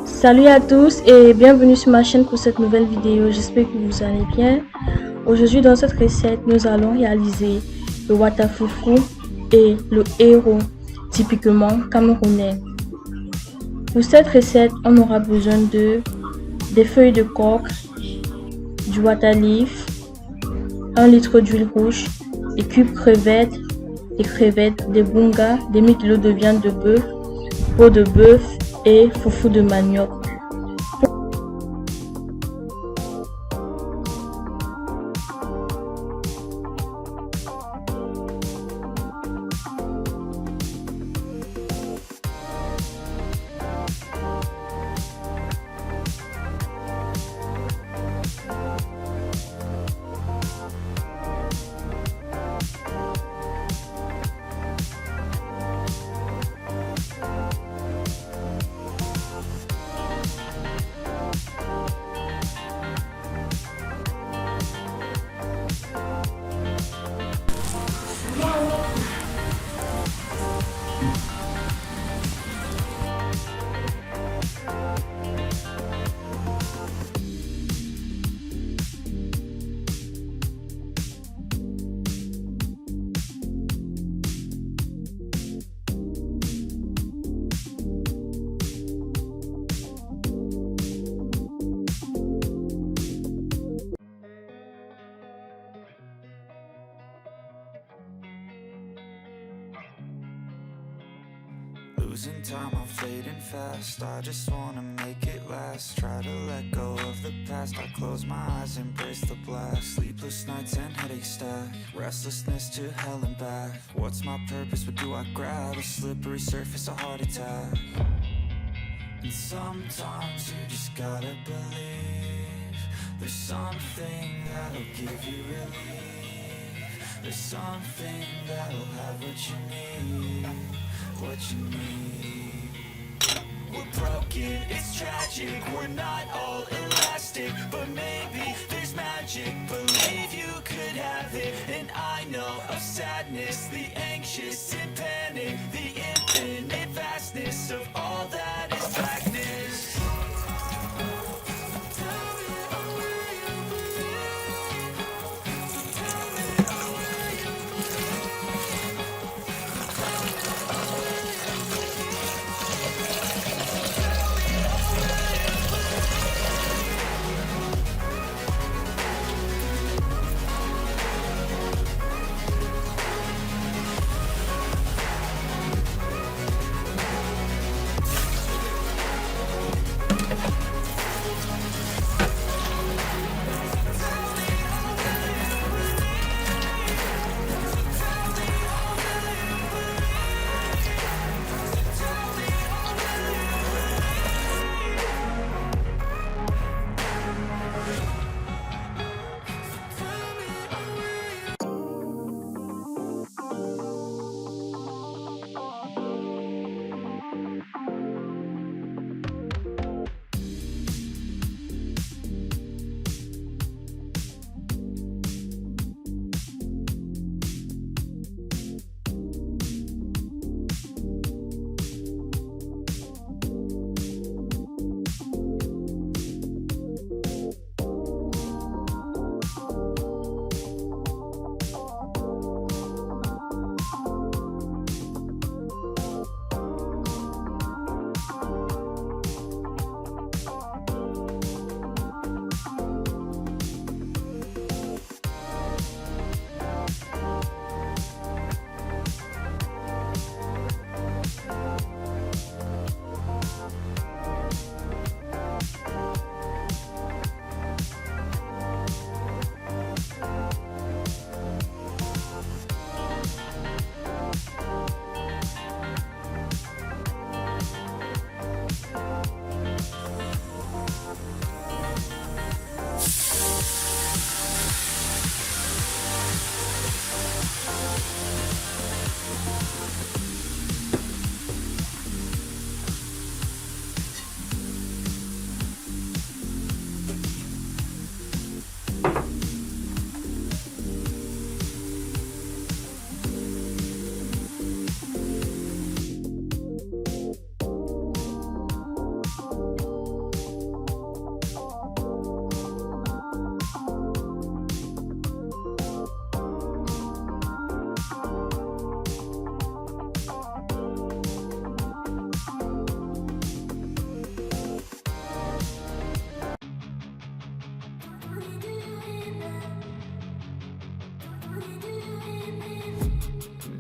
Salut à tous et bienvenue sur ma chaîne pour cette nouvelle vidéo. J'espère que vous allez bien. Aujourd'hui dans cette recette, nous allons réaliser le watafufu et le héros typiquement camerounais. Pour cette recette, on aura besoin des feuilles de coque, du waterleaf, 1 litre d'huile rouge, des cubes crevettes, des bungas, des demi-kg de viande de bœuf, peau de bœuf et foufou de manioc. Losing time, I'm fading fast. I just wanna make it last. Try to let go of the past. I close my eyes, embrace the blast. Sleepless nights and headaches stack. Restlessness to hell and back. What's my purpose? What do I grab? A slippery surface, a heart attack. And sometimes you just gotta believe there's something that'll give you relief. There's something that'll have what you need. What you need. We're broken, it's tragic. We're not all elastic, but maybe there's magic. Believe you could have it. And I know of sadness, the anxious and panic, the infinite vastness of all that is blackness.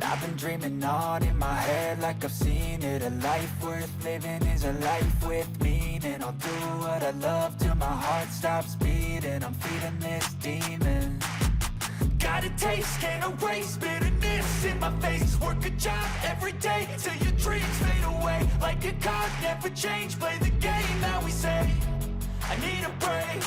I've been dreaming on in my head like I've seen it. A life worth living is a life with meaning. I'll do what I love till my heart stops beating. I'm feeding this demon. Got a taste, can't erase bitterness in my face. Work a job every day till your dreams fade away. Like a card, never change, play the game that we say. I need a break.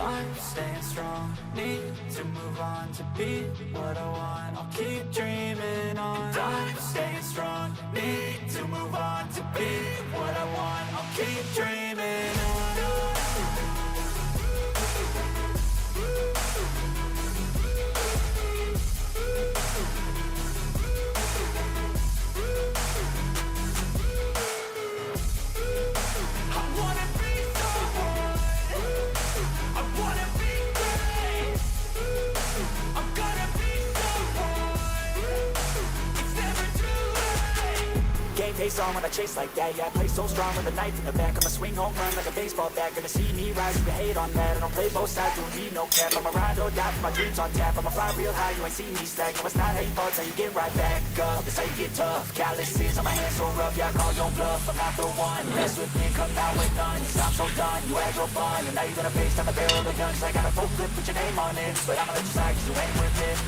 I'm staying strong, need to move on to be what I want. I'll keep dreaming on. I'm staying strong, need to move on to be what I want. I'll keep dreaming on. Face on when I chase like that, yeah, I play so strong with a knife in the back. I'ma swing home run like a baseball bat. Gonna see me rise, you can hate on that. I don't play both sides, don't need no cap. I'ma ride or die for my dreams on tap. I'ma fly real high, you ain't see me slack. No, it's not how you fall, it's how you get right back up. It's how you get tough, calluses on my hands so rough. Yeah, I call your bluff, I'm not the one. Mess with me, come out with none. I'm so done, you had your fun. And now you're gonna face down the barrel of the gun. Cause I got a full clip, put your name on it. But I'ma let you slide, cause you ain't worth it.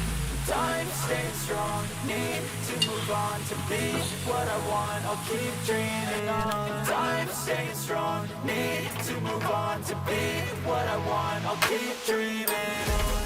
Time staying strong, need to move on to be what I want. I'll keep dreaming on. Time staying strong, need to move on to be what I want. I'll keep dreaming on.